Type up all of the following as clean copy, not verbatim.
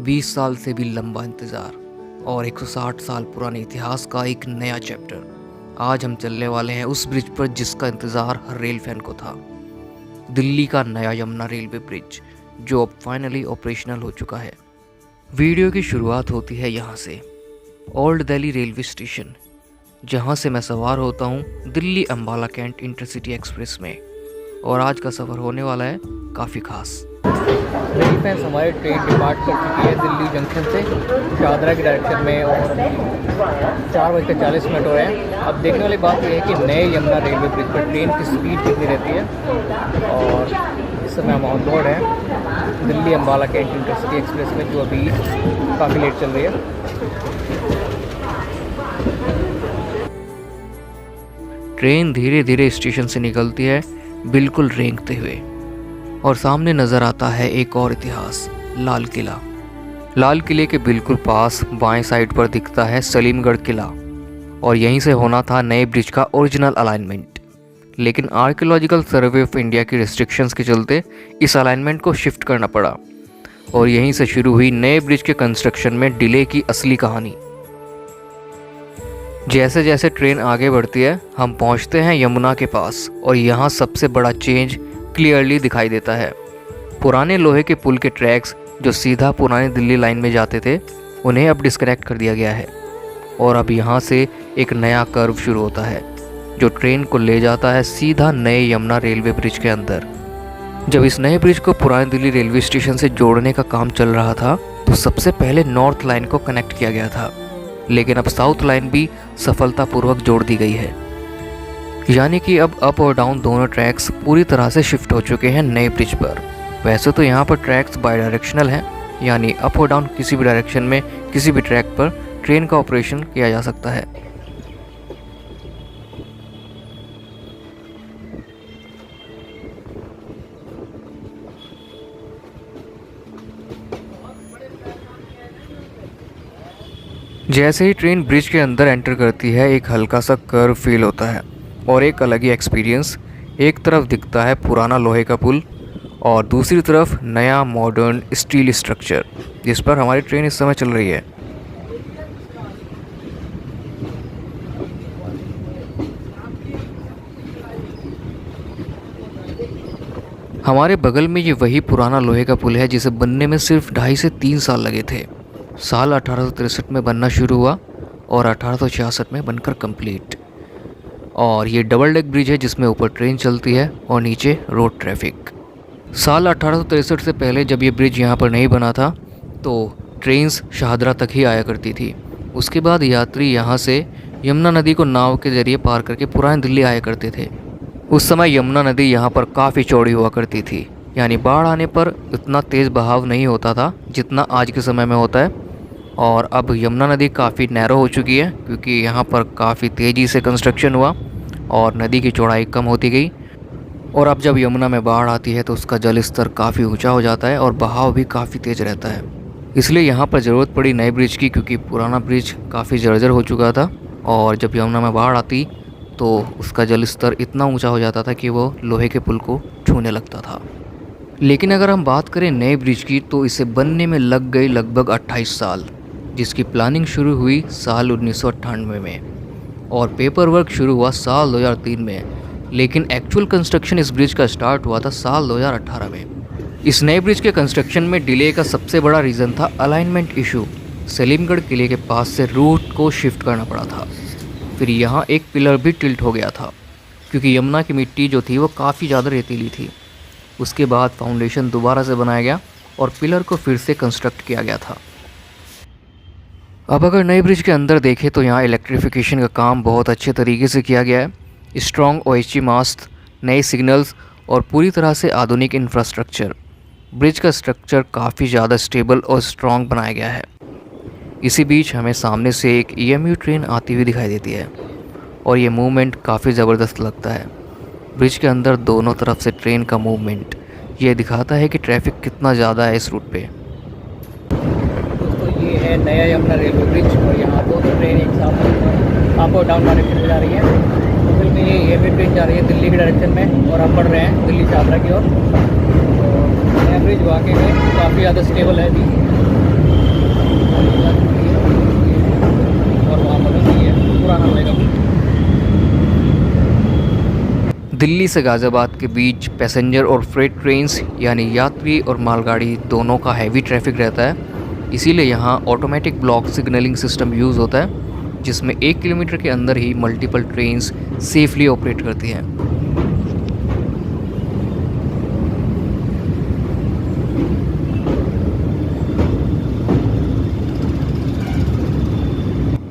20 साल से भी लंबा इंतज़ार और 160 साल पुराने इतिहास का एक नया चैप्टर। आज हम चलने वाले हैं उस ब्रिज पर जिसका इंतज़ार हर रेल फैन को था। दिल्ली का नया यमुना रेलवे ब्रिज जो अब फाइनली ऑपरेशनल हो चुका है। वीडियो की शुरुआत होती है यहाँ से, ओल्ड दिल्ली रेलवे स्टेशन, जहाँ से मैं सवार होता हूँ Delhi Ambala cantt intercity express में। और आज का सफ़र होने वाला है काफ़ी खास। रेल फैंस, हमारी ट्रेन डिपार्ट कर चुकी है दिल्ली जंक्शन से शाहदरा की डायरेक्शन में और 4:40 हो रहे हैं। अब देखने वाली बात यह है कि नए यमुना रेलवे ब्रिज पर ट्रेन की स्पीड कितनी रहती है। और इस समय हम ऑन बोर्ड हैं Delhi Ambala cantt intercity express में, जो अभी काफ़ी लेट चल रही है। ट्रेन धीरे धीरे स्टेशन से निकलती है, बिल्कुल रेंगते हुए, और सामने नज़र आता है एक और इतिहास, लाल किला। लाल किले के बिल्कुल पास बाएं साइड पर दिखता है सलीमगढ़ किला, और यहीं से होना था नए ब्रिज का ओरिजिनल अलाइनमेंट। लेकिन आर्कियोलॉजिकल सर्वे ऑफ इंडिया की रिस्ट्रिक्शंस के चलते इस अलाइनमेंट को शिफ्ट करना पड़ा, और यहीं से शुरू हुई नए ब्रिज के कंस्ट्रक्शन में डिले की असली कहानी। जैसे जैसे ट्रेन आगे बढ़ती है हम पहुंचते हैं यमुना के पास, और यहाँ सबसे बड़ा चेंज क्लियरली दिखाई देता है। पुराने लोहे के पुल के ट्रैक्स जो सीधा पुरानी दिल्ली लाइन में जाते थे, उन्हें अब डिस्कनेक्ट कर दिया गया है, और अब यहाँ से एक नया कर्व शुरू होता है जो ट्रेन को ले जाता है सीधा नए यमुना रेलवे ब्रिज के अंदर। जब इस नए ब्रिज को पुरानी दिल्ली रेलवे स्टेशन से जोड़ने का काम चल रहा था तो सबसे पहले नॉर्थ लाइन को कनेक्ट किया गया था, लेकिन अब साउथ लाइन भी सफलतापूर्वक जोड़ दी गई है। यानी कि अब अप और डाउन दोनों ट्रैक्स पूरी तरह से शिफ्ट हो चुके हैं नए ब्रिज पर। वैसे तो यहाँ पर ट्रैक्स बाई डायरेक्शनल हैं, यानी अप और डाउन किसी भी डायरेक्शन में किसी भी ट्रैक पर ट्रेन का ऑपरेशन किया जा सकता है। जैसे ही ट्रेन ब्रिज के अंदर एंटर करती है एक हल्का सा कर्व फील होता है और एक अलग ही एक्सपीरियंस। एक तरफ दिखता है पुराना लोहे का पुल और दूसरी तरफ नया मॉडर्न स्टील स्ट्रक्चर जिस पर हमारी ट्रेन इस समय चल रही है। हमारे बगल में ये वही पुराना लोहे का पुल है जिसे बनने में सिर्फ 2.5 से 3 साल लगे थे। साल 1863 में बनना शुरू हुआ और 1866 में बनकर कंप्लीट। और ये डबल डेक ब्रिज है जिसमें ऊपर ट्रेन चलती है और नीचे रोड ट्रैफिक। साल 1863 से पहले जब ये ब्रिज यहाँ पर नहीं बना था तो ट्रेन्स शाहदरा तक ही आया करती थी। उसके बाद यात्री यहाँ से यमुना नदी को नाव के जरिए पार करके पुरानी दिल्ली आया करते थे। उस समय यमुना नदी यहाँ पर काफ़ी चौड़ी हुआ करती थी, यानी बाढ़ आने पर इतना तेज़ बहाव नहीं होता था जितना आज के समय में होता है। और अब यमुना नदी काफ़ी नैरो हो चुकी है क्योंकि यहाँ पर काफ़ी तेज़ी से कंस्ट्रक्शन हुआ और नदी की चौड़ाई कम होती गई। और अब जब यमुना में बाढ़ आती है तो उसका जल स्तर काफ़ी ऊंचा हो जाता है और बहाव भी काफ़ी तेज़ रहता है। इसलिए यहाँ पर ज़रूरत पड़ी नए ब्रिज की, क्योंकि पुराना ब्रिज काफ़ी जर्जर हो चुका था और जब यमुना में बाढ़ आती तो उसका जल स्तर इतना ऊँचा हो जाता था कि वो लोहे के पुल को छूने लगता था। लेकिन अगर हम बात करें नए ब्रिज की तो इसे बनने में लग गई लगभग 28 साल, जिसकी प्लानिंग शुरू हुई साल 1998 में और पेपर वर्क शुरू हुआ साल 2003 में। लेकिन एक्चुअल कंस्ट्रक्शन इस ब्रिज का स्टार्ट हुआ था साल 2018 में। इस नए ब्रिज के कंस्ट्रक्शन में डिले का सबसे बड़ा रीज़न था अलाइनमेंट इशू। सलीमगढ़ किले के पास से रूट को शिफ्ट करना पड़ा था। फिर यहाँ एक पिलर भी टिल्ट हो गया था क्योंकि यमुना की मिट्टी जो थी वो काफ़ी ज़्यादा रेतीली थी। उसके बाद फाउंडेशन दोबारा से बनाया गया और पिलर को फिर से कंस्ट्रक्ट किया गया था। अब अगर नए ब्रिज के अंदर देखें तो यहाँ इलेक्ट्रिफिकेशन का काम बहुत अच्छे तरीके से किया गया है। स्ट्रॉन्ग OHG मास्ट, नए सिग्नल्स और पूरी तरह से आधुनिक इंफ्रास्ट्रक्चर। ब्रिज का स्ट्रक्चर काफ़ी ज़्यादा स्टेबल और स्ट्रॉन्ग बनाया गया है। इसी बीच हमें सामने से एक EMU ट्रेन आती हुई दिखाई देती है और ये मूवमेंट काफ़ी ज़बरदस्त लगता है। ब्रिज के अंदर दोनों तरफ से ट्रेन का मूवमेंट ये दिखाता है कि ट्रैफिक कितना ज़्यादा है इस रूट पे। दोस्तों ये है नया यमुना रेलवे ब्रिज और यहाँ दोनों ट्रेन एक साथ अप और डाउन डायरेक्शन में जा रही है। बगल में ये EMU ट्रेन जा रही है दिल्ली की डायरेक्शन में और हम बढ़ रहे हैं दिल्ली शाहदरा की ओर। नया ब्रिज वाकई में काफ़ी ज़्यादा स्टेबल है अभी। पुराना लोहे का पुल। दिल्ली से गाज़ियाबाद के बीच पैसेंजर और फ्रेट ट्रेन्स यानी यात्री और मालगाड़ी दोनों का हैवी ट्रैफिक रहता है। इसीलिए यहाँ automatic block signalling system use होता है, जिसमें 1 किलोमीटर के अंदर ही मल्टीपल ट्रेन्स सेफली ऑपरेट करती हैं।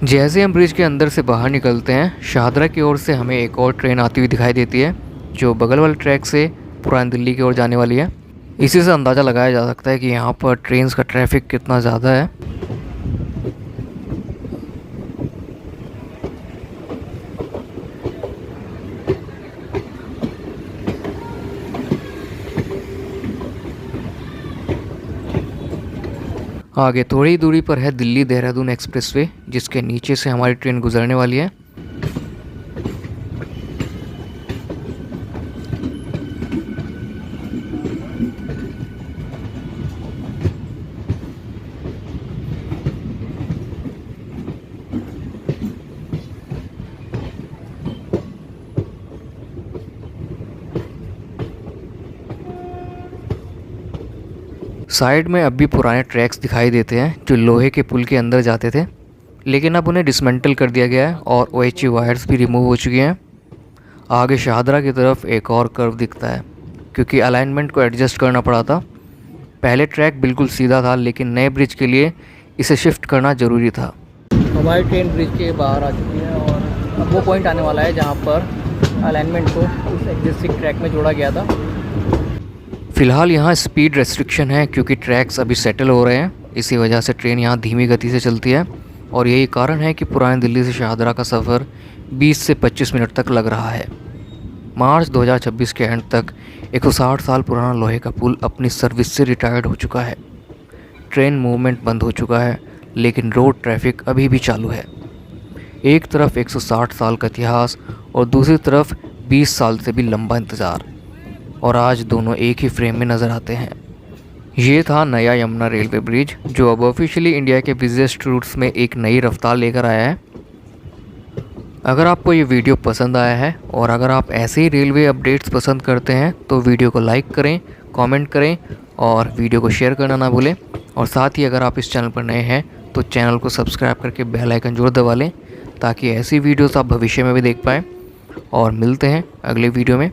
जैसे हम ब्रिज के अंदर से बाहर निकलते हैं, शाहदरा की ओर से हमें एक और ट्रेन आती हुई दिखाई देती है, जो बगल वाले ट्रैक से पुरानी दिल्ली की ओर जाने वाली है। इसी से अंदाज़ा लगाया जा सकता है कि यहाँ पर ट्रेन्स का ट्रैफिक कितना ज़्यादा है। आगे थोड़ी दूरी पर है दिल्ली देहरादून एक्सप्रेसवे, जिसके नीचे से हमारी ट्रेन गुजरने वाली है। साइड में अब भी पुराने ट्रैक्स दिखाई देते हैं जो लोहे के पुल के अंदर जाते थे, लेकिन अब उन्हें डिसमेंटल कर दिया गया है और OHE वायर्स भी रिमूव हो चुकी हैं। आगे शाहदरा की तरफ एक और कर्व दिखता है, क्योंकि अलाइनमेंट को एडजस्ट करना पड़ा था। पहले ट्रैक बिल्कुल सीधा था, लेकिन नए ब्रिज के लिए इसे शिफ्ट करना ज़रूरी था। हमारी ट्रेन ब्रिज के बाहर आ चुकी है और अब वो पॉइंट आने वाला है जहाँ पर अलाइनमेंट को उस एग्जिस्टिंग ट्रैक में जोड़ा गया था। फ़िलहाल यहाँ स्पीड रेस्ट्रिक्शन है, क्योंकि ट्रैक्स अभी सेटल हो रहे हैं। इसी वजह से ट्रेन यहाँ धीमी गति से चलती है और यही कारण है कि पुरानी दिल्ली से शाहदरा का सफ़र 20 से 25 मिनट तक लग रहा है। मार्च 2026 के एंड तक 160 साल पुराना लोहे का पुल अपनी सर्विस से रिटायर्ड हो चुका है। ट्रेन मूवमेंट बंद हो चुका है, लेकिन रोड ट्रैफिक अभी भी चालू है। एक तरफ 160 साल का इतिहास और दूसरी तरफ 20 साल से भी लंबा इंतज़ार, और आज दोनों एक ही फ्रेम में नज़र आते हैं। ये था नया यमुना रेलवे ब्रिज, जो अब ऑफिशियली इंडिया के बिज़ीएस्ट रूट्स में एक नई रफ्तार लेकर आया है। अगर आपको ये वीडियो पसंद आया है और अगर आप ऐसे ही रेलवे अपडेट्स पसंद करते हैं तो वीडियो को लाइक करें, कमेंट करें और वीडियो को शेयर करना ना भूलें। और साथ ही अगर आप इस चैनल पर नए हैं तो चैनल को सब्सक्राइब करके बेल आइकन जरूर दबा लें, ताकि ऐसी वीडियोस आप भविष्य में भी देख पाएँ। और मिलते हैं अगले वीडियो में।